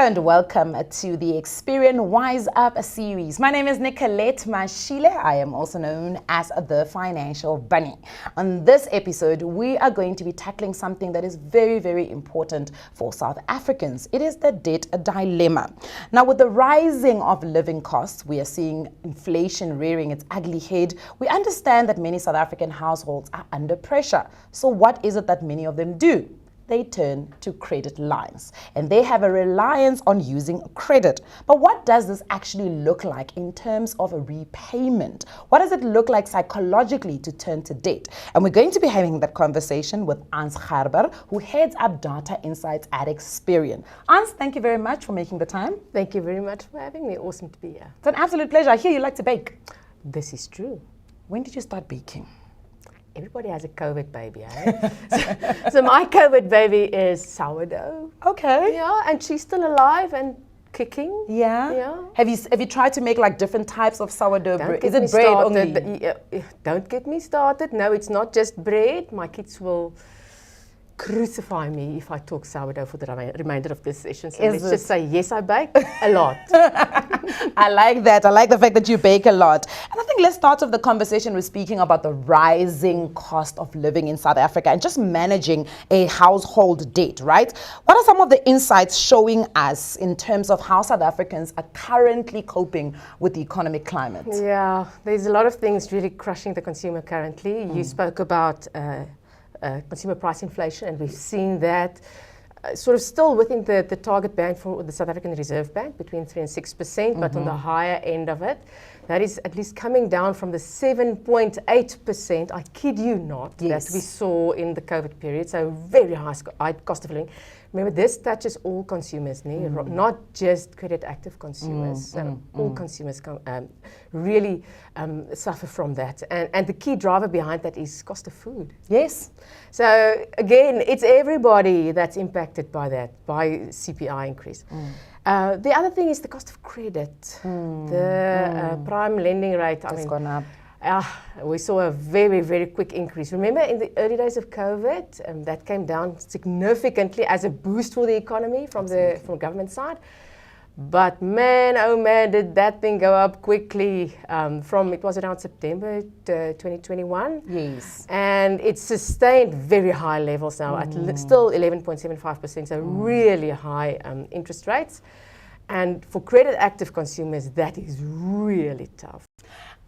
and welcome to the Experian Wise Up series. My name is Nicolette Mashile. I am also known as the Financial Bunny. On this episode, we are going to be tackling something that is very, very important for South Africans. It is the debt dilemma. Now, with the rising of living costs, we are seeing inflation rearing its ugly head. We understand that many South African households are under pressure. So what is it that many of them do? They turn to credit lines and they have a reliance on using credit. But what does this actually look like in terms of a repayment? What does it look like psychologically to turn to debt? And we're going to be having that conversation with Gerber, who heads up data insights at Experian. Ans, thank you very much for making the time. Thank you very much for having me. Awesome to be here. It's an absolute pleasure. I hear you like to bake. This is true. When did you start baking? Everybody has a COVID baby, eh? so my COVID baby is sourdough. Okay. Yeah, and she's still alive and kicking. Yeah. Yeah. Have you tried to make like different types of sourdough bread? Is it bread only? Don't get me started. No, it's not just bread. My kids will crucify me if I talk sourdough for the remainder of this session. So let's just say, yes, I bake a lot. I like that. I like the fact that you bake a lot. And I think let's start off the conversation with speaking about the rising cost of living in South Africa and just managing a household debt, right? What are some of the insights showing us in terms of how South Africans are currently coping with the economic climate? Yeah, there's a lot of things really crushing the consumer currently. You spoke about consumer price inflation, and we've seen that sort of still within the target band for the South African Reserve Bank, between 3 and 6%, but on the higher end of it. That is at least coming down from the 7.8%, I kid you not, that we saw in the COVID period. So very high cost of living. Remember, this touches all consumers, not just credit active consumers. All consumers really suffer from that. And the key driver behind that is cost of food. Yes. So again, it's everybody that's impacted by that, by CPI increase. The other thing is the cost of credit. The prime lending rate, It's gone up. We saw a very, very quick increase. Remember, in the early days of COVID, that came down significantly as a boost for the economy from the government side. But man, oh man, did that thing go up quickly it was around September 2021. Yes. And it's sustained very high levels now at still 11.75%, so really high interest rates. And for credit active consumers, that is really tough.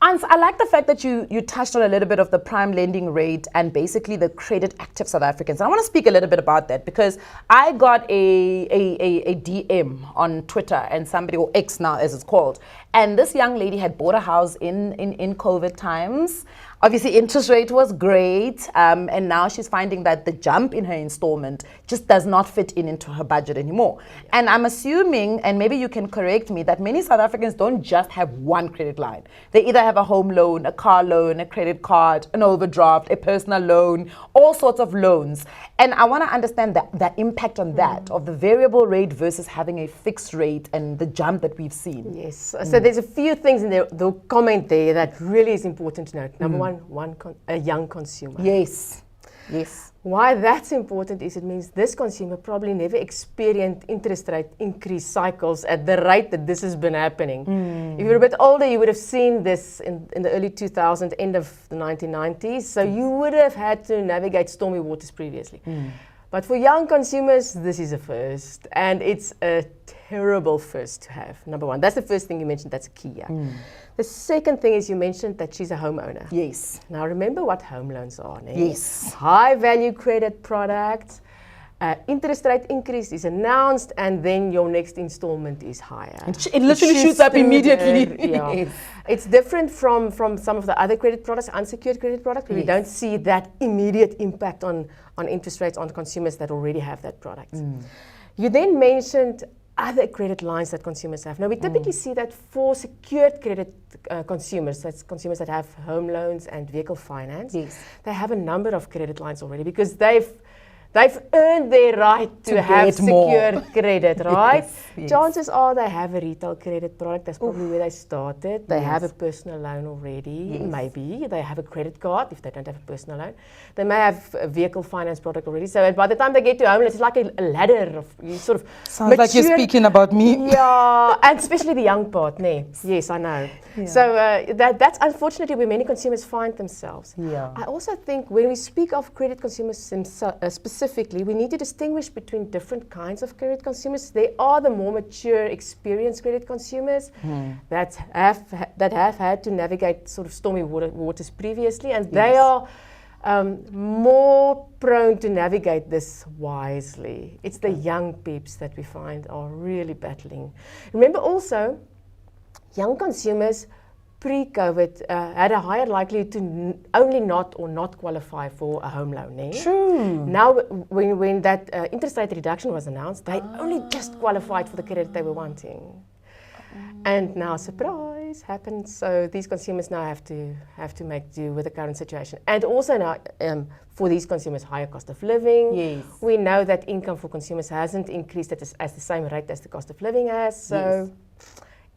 Ans, I like the fact that you touched on a little bit of the prime lending rate and basically the credit active South Africans. And I want to speak a little bit about that because I got a DM on Twitter and somebody, or X now as it's called, and this young lady had bought a house in COVID times. Obviously, interest rate was great, and now she's finding that the jump in her installment just does not fit into her budget anymore. And I'm assuming, and maybe you can correct me, that many South Africans don't just have one credit line. They either have a home loan, a car loan, a credit card, an overdraft, a personal loan, all sorts of loans. And I want to understand the impact on that, of the variable rate versus having a fixed rate and the jump that we've seen. Yes, so there's a few things in the comment there that really is important to note. Number one, a young consumer. Yes, yes. Why that's important is it means this consumer probably never experienced interest rate increase cycles at the rate that this has been happening. If you're a bit older, you would have seen this in the early 2000s, end of the 1990s. So you would have had to navigate stormy waters previously. But for young consumers, this is a first. And it's a terrible first to have, number one. That's the first thing you mentioned, that's a key. The second thing is you mentioned that she's a homeowner. Yes. Now remember what home loans are. Yes. High value credit products, interest rate increase is announced, and then your next installment is higher. It literally shoots up immediately. Yes. It's different from some of the other credit products, unsecured credit products, where we don't see that immediate impact on interest rates on consumers that already have that product. You then mentioned other credit lines that consumers have. Now, we typically see that for secured credit consumers, that's consumers that have home loans and vehicle finance, they have a number of credit lines already because they've They've earned their right to have get more. secured credit, right? Yes. Chances are they have a retail credit product. That's probably where they started. They have a Yes. personal loan already. Yes. Maybe they have a credit card if they don't have a personal loan. They may have a vehicle finance product already. So by the time they get to homeless, it's like a ladder of you sort of Sounds like you're speaking about me. Yeah, and especially the young part, nee. Yes, I know. Yeah. So that's unfortunately where many consumers find themselves. Yeah. I also think when we speak of credit consumers specifically, we need to distinguish between different kinds of credit consumers. There are the more mature, experienced credit consumers that have had to navigate sort of stormy waters previously, and they are more prone to navigate this wisely. It's the young peeps that we find are really battling. Remember also, young consumers pre-COVID had a higher likelihood to only not qualify for a home loan. Eh? True. Now, when that interest rate reduction was announced, they only just qualified for the credit they were wanting. And now, surprise happened. So these consumers now have to make do with the current situation. And also now, for these consumers, higher cost of living. Yes. We know that income for consumers hasn't increased at the same rate as the cost of living has. So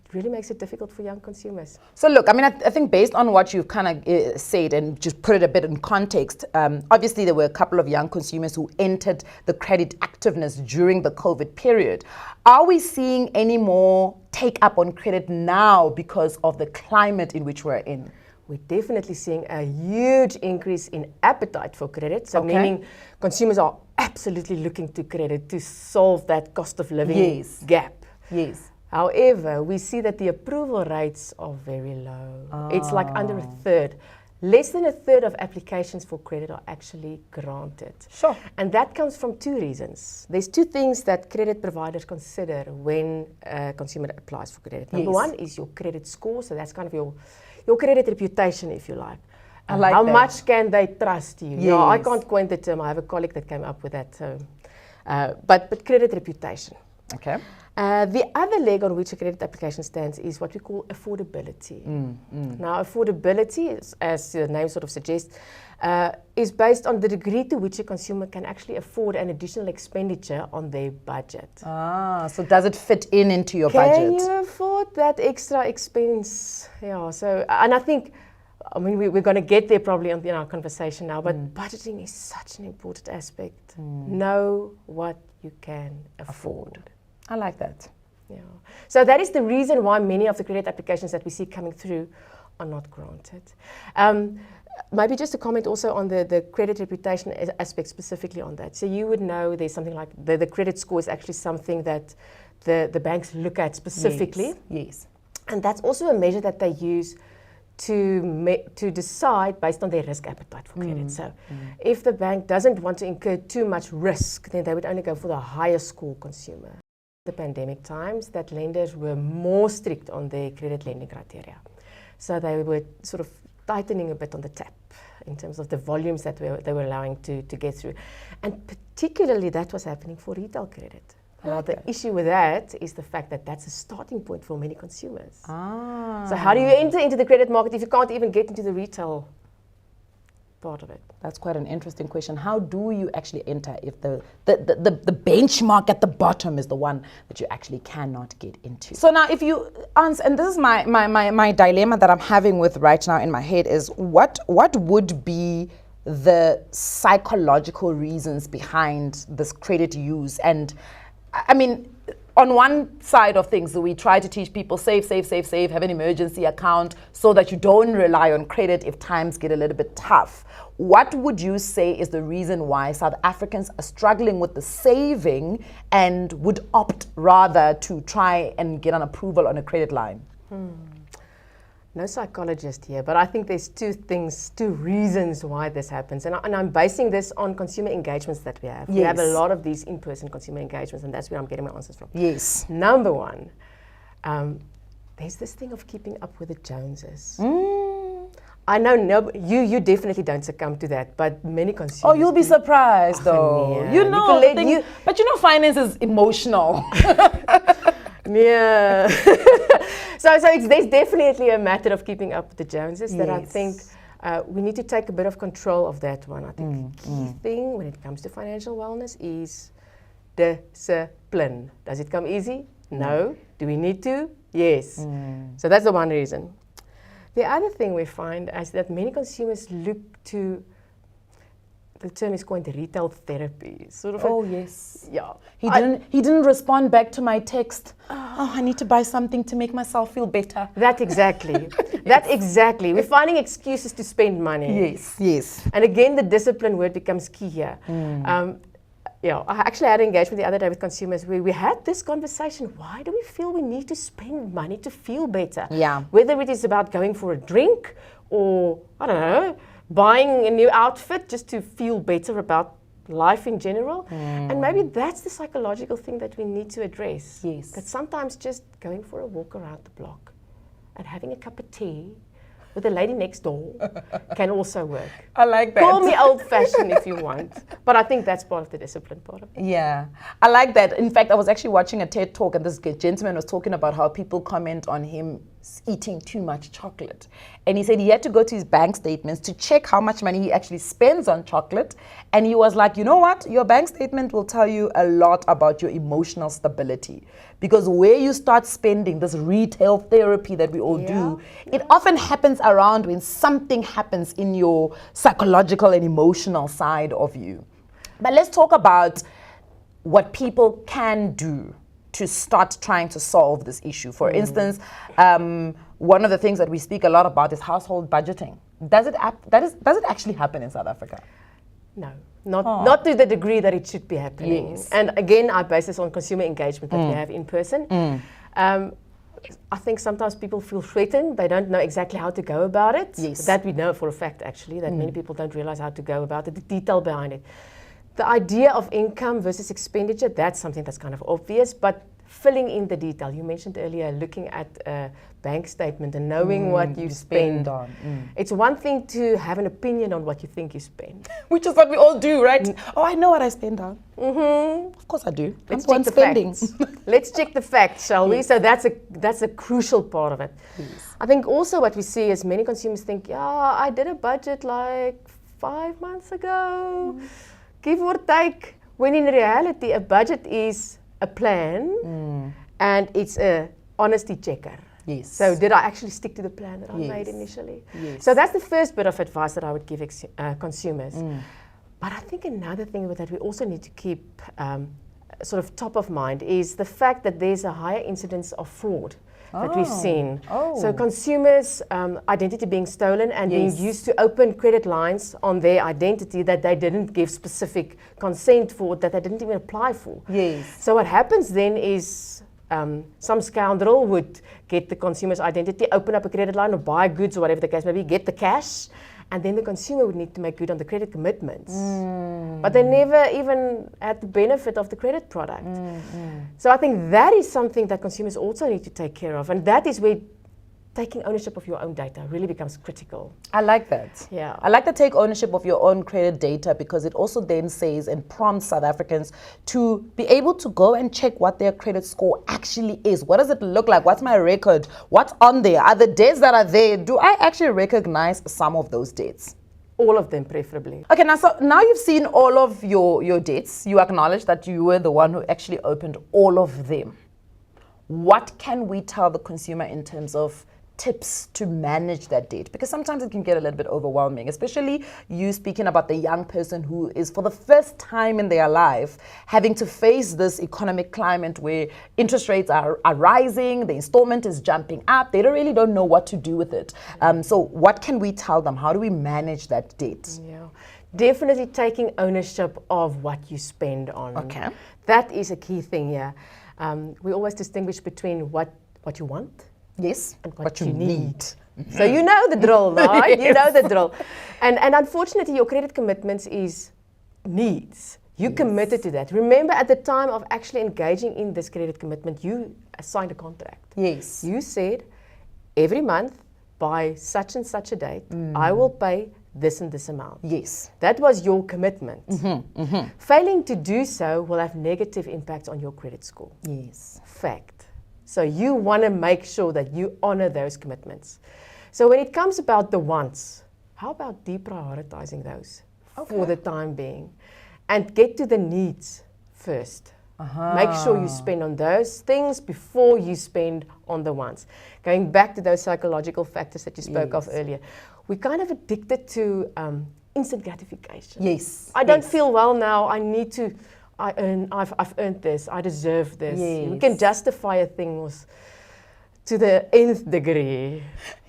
it really makes it difficult for young consumers. So look, I mean, I think based on what you've kind of said and just put it a bit in context, obviously there were a couple of young consumers who entered the credit activeness during the COVID period. Are we seeing any more take up on credit now because of the climate in which we're in? We're definitely seeing a huge increase in appetite for credit. So meaning consumers are absolutely looking to credit to solve that cost of living gap. Yes. However, we see that the approval rates are very low. It's like under a third. Less than a third of applications for credit are actually granted. Sure. And that comes from two reasons. There's two things that credit providers consider when a consumer applies for credit. Number one is your credit score. So that's kind of your credit reputation, if you like. I like How that. much can they trust you? Yes. No, I can't coin the term. I have a colleague that came up with that term. But credit reputation. Okay. The other leg on which a credit application stands is what we call affordability. Now, affordability, as the name sort of suggests, is based on the degree to which a consumer can actually afford an additional expenditure on their budget. So does it fit into your budget? Can you afford that extra expense? Yeah, so, and I think, I mean, we're going to get there probably in our conversation now, but budgeting is such an important aspect. Know what you can afford. I like that. Yeah. So that is the reason why many of the credit applications that we see coming through are not granted. Maybe just a comment also on the credit reputation aspect specifically on that. So you would know there's something like the credit score is actually something that the banks look at specifically. Yes. And that's also a measure that they use to decide based on their risk appetite for credit. So if the bank doesn't want to incur too much risk, then they would only go for the higher score consumer. The pandemic times, that lenders were more strict on their credit lending criteria. So they were sort of tightening a bit on the tap in terms of the volumes that they were allowing to get through. And particularly that was happening for retail credit. Now the issue with that is the fact that that's a starting point for many consumers. So how do you enter into the credit market if you can't even get into the retail part of it? That's quite an interesting question. How do you actually enter if the benchmark at the bottom is the one that you actually cannot get into? So now if you answer, and this is my dilemma that I'm having with right now in my head is what would be the psychological reasons behind this credit use? And I mean, on one side of things, we try to teach people save, have an emergency account so that you don't rely on credit if times get a little bit tough. What would you say is the reason why South Africans are struggling with the saving and would opt rather to try and get an approval on a credit line? No psychologist here, but I think there's two reasons why this happens. And I'm basing this on consumer engagements that we have. Yes. We have a lot of these in-person consumer engagements, and that's where I'm getting my answers from. Yes. Number one, there's this thing of keeping up with the Joneses. I know you definitely don't succumb to that, but many consumers. Oh, you'll be surprised though. Yeah. You know, but you know, finance is emotional. Yeah. So there's definitely a matter of keeping up with the Joneses that I think we need to take a bit of control of that one. I think the key thing when it comes to financial wellness is discipline. Does it come easy? No. Do we need to? Yes. So that's the one reason. The other thing we find is that many consumers look to, the term is coined retail therapy. Sort of yes. Yeah. He didn't respond back to my text. Oh, I need to buy something to make myself feel better. That exactly. That exactly. We're finding excuses to spend money. Yes. And again, the discipline word becomes key here. I actually had an engagement the other day with consumers where we had this conversation. Why do we feel we need to spend money to feel better? Yeah. Whether it is about going for a drink or, I don't know, buying a new outfit just to feel better about life in general. And maybe that's the psychological thing that we need to address. Yes. That sometimes just going for a walk around the block and having a cup of tea with the lady next door can also work. I like that. Call me old-fashioned if you want, but I think that's part of the discipline part of it. Yeah, I like that. In fact, I was actually watching a TED talk and this gentleman was talking about how people comment on him eating too much chocolate. And he said he had to go to his bank statements to check how much money he actually spends on chocolate. And he was like, you know what? Your bank statement will tell you a lot about your emotional stability. Because where you start spending this retail therapy that we all do, it often happens around when something happens in your psychological and emotional side of you. But let's talk about what people can do to start trying to solve this issue. For instance, one of the things that we speak a lot about is household budgeting. Does it actually happen in South Africa? No, not to the degree that it should be happening. Yes. And again, I base this on consumer engagement that we have in person. I think sometimes people feel threatened. They don't know exactly how to go about it. Yes. That we know for a fact, actually, that many people don't realize how to go about it, the detail behind it. The idea of income versus expenditure, that's something that's kind of obvious, but filling in the detail. You mentioned earlier looking at a bank statement and knowing what you spend on. It's one thing to have an opinion on what you think you spend. Which is what we all do, right? Oh, I know what I spend on. Of course I do. Let's I'm check the spending. facts. Let's check the facts, shall we? So that's a crucial part of it. Yes. I think also what we see is many consumers think, yeah, I did a budget like 5 months ago, give or take, when in reality a budget is a plan and it's a honesty checker. Yes. So did I actually stick to the plan that I made initially? Yes. So that's the first bit of advice that I would give consumers. But I think another thing that we also need to keep sort of top of mind is the fact that there's a higher incidence of fraud that we've seen. So consumers' identity being stolen and being used to open credit lines on their identity that they didn't give specific consent for, that they didn't even apply for. Yes. So what happens then is some scoundrel would get the consumer's identity, open up a credit line or buy goods or whatever the case may be, get the cash, and then the consumer would need to make good on the credit commitments. But they never even had the benefit of the credit product. So I think that is something that consumers also need to take care of, and that is where taking ownership of your own data really becomes critical. I like that. Yeah. I like to take ownership of your own credit data because it also then says and prompts South Africans to be able to go and check what their credit score actually is. What does it look like? What's my record? What's on there? Are the debts that are there, do I actually recognize some of those debts? All of them, preferably. Okay, now you've seen all of your debts. You acknowledge that you were the one who actually opened all of them. What can we tell the consumer in terms of tips to manage that debt? Because sometimes it can get a little bit overwhelming, especially you speaking about the young person who is for the first time in their life having to face this economic climate where interest rates are rising, the installment is jumping up, they really don't know what to do with it. So what can we tell them? How do we manage that debt? Yeah, definitely taking ownership of what you spend on. Okay. That is a key thing here. We always distinguish between what you want, yes, and what you need. need. So you know the drill, right? You know the drill. And unfortunately, your credit commitments is needs. You committed to that. Remember, at the time of actually engaging in this credit commitment, you signed a contract. Yes. You said, every month, by such and such a date, I will pay this and this amount. Yes. That was your commitment. Failing to do so will have negative impacts on your credit score. Yes. Fact. So you want to make sure that you honor those commitments. So when it comes about the wants, how about deprioritizing those for the time being and get to the needs first? Make sure you spend on those things before you spend on the wants. Going back to those psychological factors that you spoke of earlier, we're kind of addicted to instant gratification. Yes. I don't feel well now. I've earned this. I deserve this. Yes. We can justify a thing to the nth degree.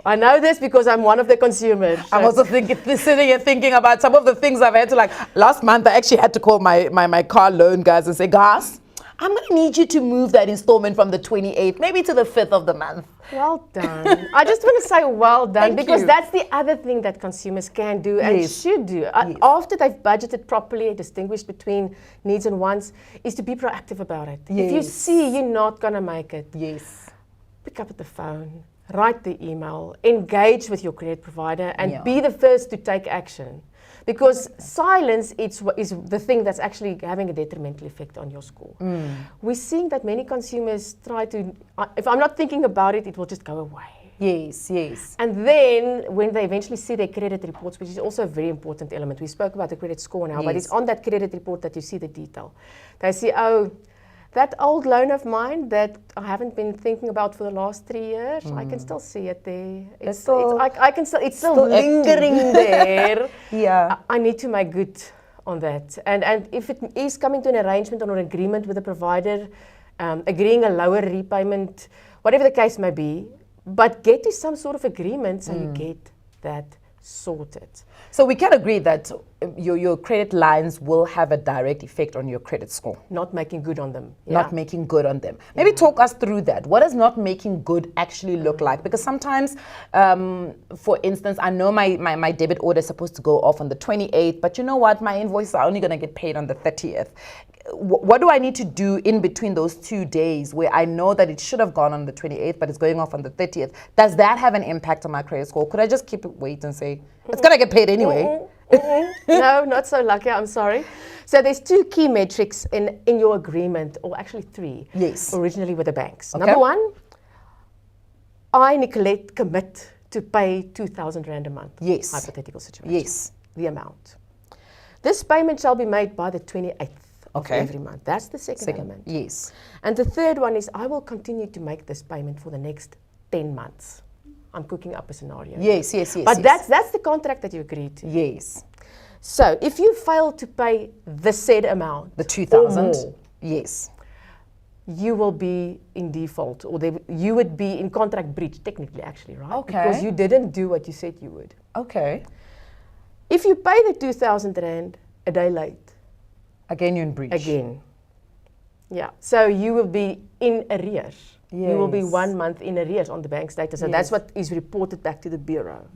I know this because I'm one of the consumers. I'm also sitting here thinking about some of the things I've had to, like last month I actually had to call my car loan guys and say, guys, I'm going to need you to move that installment from the 28th, maybe to the 5th of the month. Well done. I just want to say well done because that's the other thing that consumers can do and should do. After they've budgeted properly, distinguished between needs and wants, is to be proactive about it. If you see you're not going to make it, pick up the phone, write the email, engage with your credit provider and be the first to take action. Because silence is the thing that's actually having a detrimental effect on your score. We're seeing that many consumers try to, if I'm not thinking about it, it will just go away. Yes. And then when they eventually see their credit reports, which is also a very important element, we spoke about the credit score now, but it's on that credit report that you see the detail. They see, oh, that old loan of mine that I haven't been thinking about for the last 3 years, I can still see it there. It's still lingering there. I need to make good on that. And if it is coming to an arrangement or an agreement with the provider, agreeing a lower repayment, whatever the case may be, but get to some sort of agreement so you get that sorted. So we can agree that your credit lines will have a direct effect on your credit score. Not making good on them. Not making good on them. Maybe talk us through that. What does not making good actually look like? Because sometimes, for instance, I know my debit order is supposed to go off on the 28th, but you know what? My invoices are only going to get paid on the 30th. What do I need to do in between those 2 days where I know that it should have gone on the 28th, but it's going off on the 30th? Does that have an impact on my credit score? Could I just keep it wait and say, it's going to get paid anyway? No, not so lucky, I'm sorry. So there's 2 key metrics in your agreement, or actually 3, originally with the banks. Number 1, I, Nicolette, commit to pay 2,000 Rand a month. Hypothetical situation. The amount. This payment shall be made by the 28th. Of every month. That's the second element. And the third one is I will continue to make this payment for the next 10 months. I'm cooking up a scenario. But that's the contract that you agreed to. So if you fail to pay the said amount, the 2,000, you will be in default, or you would be in contract breach, technically, actually, right? Because you didn't do what you said you would. If you pay the 2,000 Rand a day late, again, you're in breach. So you will be in arrears. You will be 1 month in arrears on the bank status. So that's what is reported back to the bureau.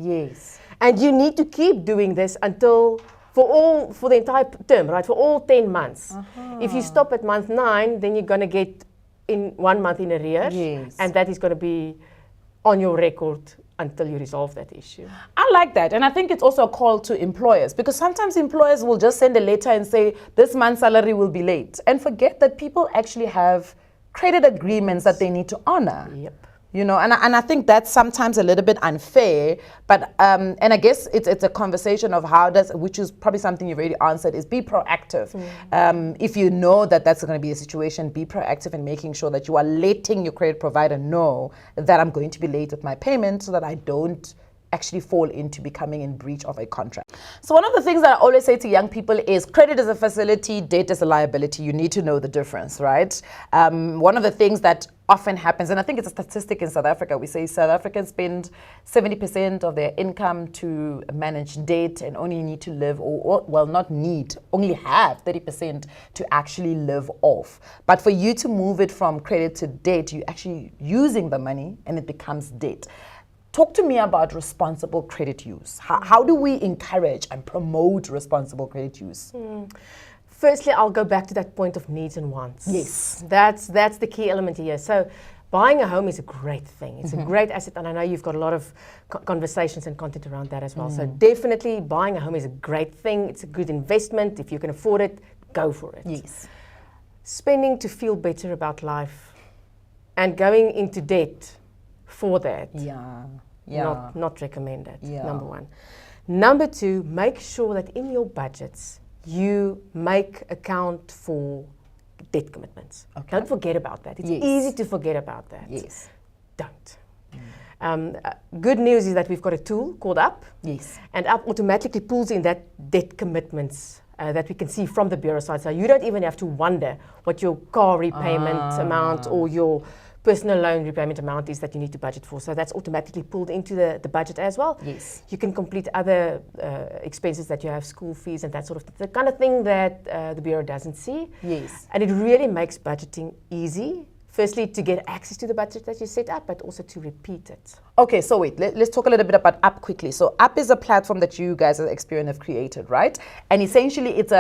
And you need to keep doing this until, for the entire term, right? For all 10 months. If you stop at month 9, then you're going to get in 1 month in arrears. And that is going to be on your record until you resolve that issue. I like that. And I think it's also a call to employers, because sometimes employers will just send a letter and say, this month's salary will be late, and forget that people actually have credit agreements that they need to honor. You know, and I think that's sometimes a little bit unfair, but and I guess it's a conversation of which is probably something you've already answered, is be proactive. If you know that that's going to be a situation, be proactive in making sure that you are letting your credit provider know that I'm going to be late with my payment, so that I don't actually fall into becoming in breach of a contract. So one of the things that I always say to young people is credit is a facility, debt is a liability. You need to know the difference, right? One of the things that often happens, and I think it's a statistic in South Africa, we say South Africans spend 70% of their income to manage debt and only need to live, only have 30% to actually live off. But for you to move it from credit to debt, you're actually using the money and it becomes debt. Talk to me about responsible credit use. How do we encourage and promote responsible credit use? Firstly, I'll go back to that point of needs and wants. That's the key element here. So buying a home is a great thing. It's a great asset, and I know you've got a lot of conversations and content around that as well. So definitely buying a home is a great thing. It's a good investment. If you can afford it, go for it. Spending to feel better about life and going into debt for that. Not recommended, number 1. Number two, make sure that in your budgets, you make account for debt commitments. Okay. Don't forget about that. It's easy to forget about that. Yes. Don't. Good news is that we've got a tool called Up. Yes. And Up automatically pulls in that debt commitments that we can see from the bureau side. So you don't even have to wonder what your car repayment amount or your personal loan repayment amount is that you need to budget for. So that's automatically pulled into the budget as well. Yes. You can complete other expenses that you have, school fees and that sort of the kind of thing that the bureau doesn't see. Yes. And it really makes budgeting easy. Firstly, to get access to the budget that you set up, but also to repeat it. Okay, so wait, let's talk a little bit about Up quickly. So Up is a platform that you guys at Experian have created, right? And essentially it's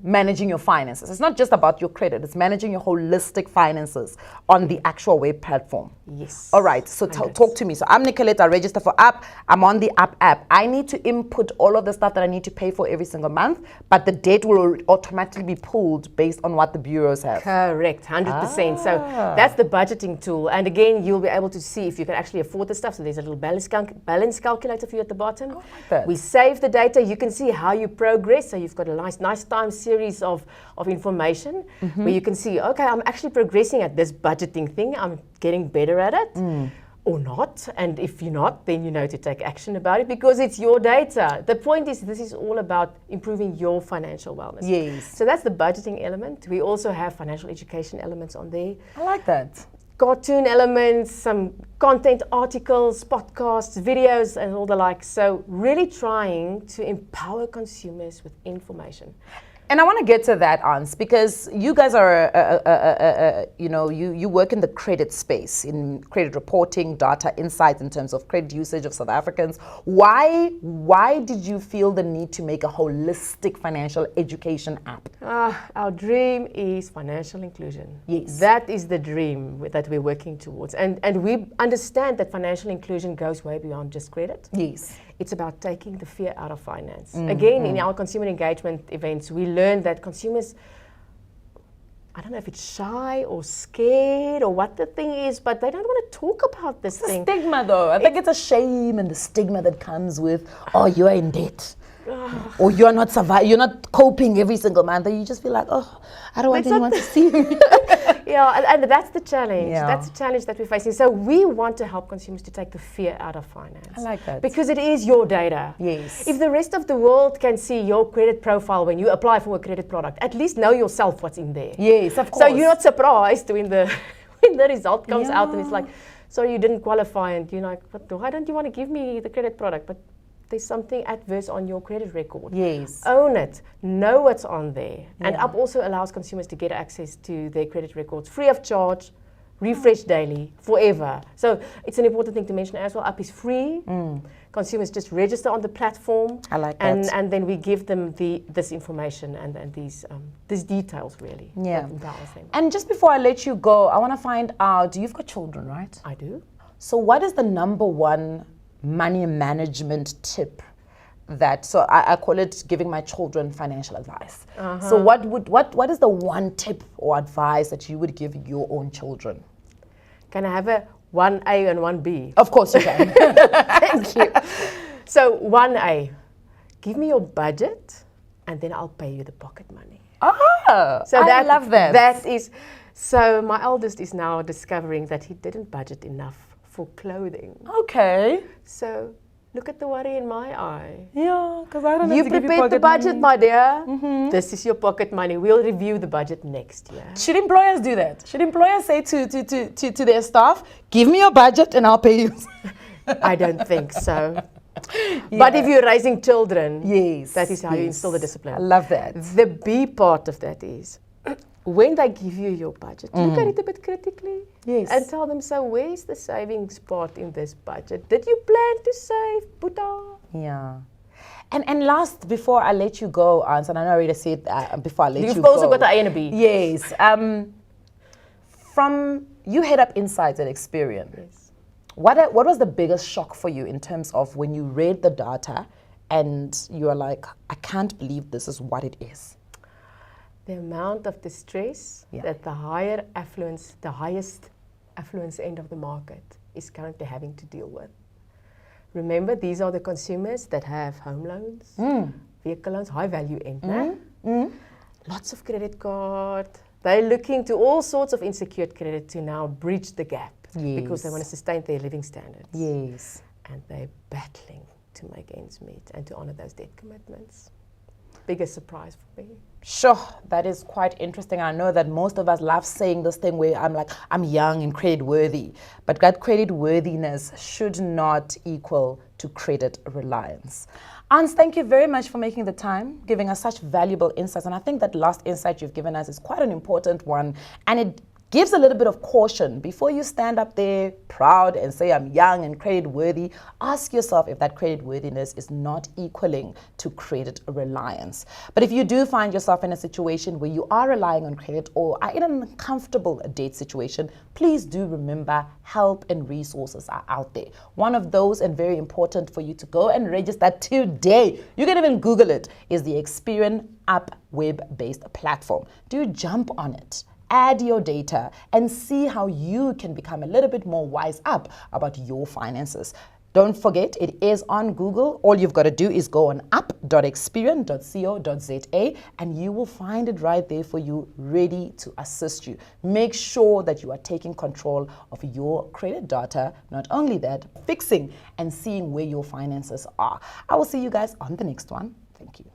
managing your finances. It's not just about your credit, it's managing your holistic finances on the actual web platform. Yes. All right, so talk to me. So I'm Nicolette, I register for Up, I'm on the Up app. I need to input all of the stuff that I need to pay for every single month, but the debt will automatically be pulled based on what the bureaus have. Correct, 100%. So that's the budgeting tool. And again, you'll be able to see if you can actually afford the stuff. So there's a little balance calculator for you at the bottom. Like that. We save the data. You can see how you progress. So you've got a nice time series of information where you can see, okay, I'm actually progressing at this budgeting thing. I'm getting better at it. Or not, and if you're not, then you know to take action about it because it's your data. The point is, this is all about improving your financial wellness. Yes. So that's the budgeting element. We also have financial education elements on there. I like that. Cartoon elements, some content articles, podcasts, videos, and all the like. So really trying to empower consumers with information. And I want to get to that, Ans, because you guys are, you work in the credit space, in credit reporting, data insights in terms of credit usage of South Africans. Why did you feel the need to make a holistic financial education app? Our dream is financial inclusion. Yes. That is the dream that we're working towards. And we understand that financial inclusion goes way beyond just credit. Yes. It's about taking the fear out of finance. Again, in our consumer engagement events, we learned that consumers, I don't know if it's shy or scared or what the thing is, but they don't want to talk about this thing. The stigma, though. I think it's a shame and the stigma that comes with, oh, you're in debt. Or you're not you're not coping every single month, and you just feel like, oh, I don't want anyone to see me. Yeah, and that's the challenge. Yeah. That's the challenge that we're facing. So we want to help consumers to take the fear out of finance. I like that. Because it is your data. Yes. If the rest of the world can see your credit profile when you apply for a credit product, at least know yourself what's in there. Yes, of course. So you're not surprised when the result comes out and it's like, sorry, you didn't qualify, and you're like, why don't you want to give me the credit product? But there's something adverse on your credit record. Yes. Own it. Know what's on there. Yeah. And Up also allows consumers to get access to their credit records free of charge, refresh daily, forever. So it's an important thing to mention as well. Up is free. Consumers just register on the platform. I like that. And then we give them this information and these details really. Yeah. That empowers them. And just before I let you go, I want to find out, you've got children, right? I do. So what is the number one money management tip so I call it giving my children financial advice. So what is the one tip or advice that you would give your own children? Can I have a 1A and 1B? Of course you can. Thank you. So 1A, give me your budget and then I'll pay you the pocket money. So I love that. That is, so my eldest is now discovering that he didn't budget enough for clothing. Okay. So look at the worry in my eye. Yeah, because I don't know. You prepared the budget, my dear. This is your pocket money. We'll review the budget next year. Should employers do that? Should employers say to their staff, give me your budget and I'll pay you? I don't think so. Yeah. But if you're raising children, yes, that is how you instill the discipline. I love that. The B part of that is, when they give you your budget, look at it a bit critically. Yes. And tell them, so where's the savings part in this budget? Did you plan to save, Buddha? Yeah. And last, before I let you go, Ans, and I know I already said before I let you go. You've also got the A and a B. Yes. From, you head up Insights at Experian. Yes. What was the biggest shock for you in terms of when you read the data and you are like, I can't believe this is what it is? The amount of distress that the highest affluence end of the market is currently having to deal with. Remember, these are the consumers that have home loans, vehicle loans, high value end. Lots of credit card. They're looking to all sorts of unsecured credit to now bridge the gap because they want to sustain their living standards. Yes. And they're battling to make ends meet and to honor those debt commitments. Biggest surprise for me. Sure, that is quite interesting. I know that most of us love saying this thing where I'm like, I'm young and credit worthy, but that credit worthiness should not equal to credit reliance. Ans, thank you very much for making the time, giving us such valuable insights. And I think that last insight you've given us is quite an important one, and it gives a little bit of caution. Before you stand up there proud and say, I'm young and credit worthy, ask yourself if that credit worthiness is not equaling to credit reliance. But if you do find yourself in a situation where you are relying on credit or are in an uncomfortable debt situation, please do remember help and resources are out there. One of those, and very important for you to go and register today, you can even Google it, is the Experian app web-based platform. Do jump on it. Add your data and see how you can become a little bit more wise up about your finances. Don't forget, it is on Google. All you've got to do is go on app.experian.co.za and you will find it right there for you, ready to assist you. Make sure that you are taking control of your credit data. Not only that, fixing and seeing where your finances are. I will see you guys on the next one. Thank you.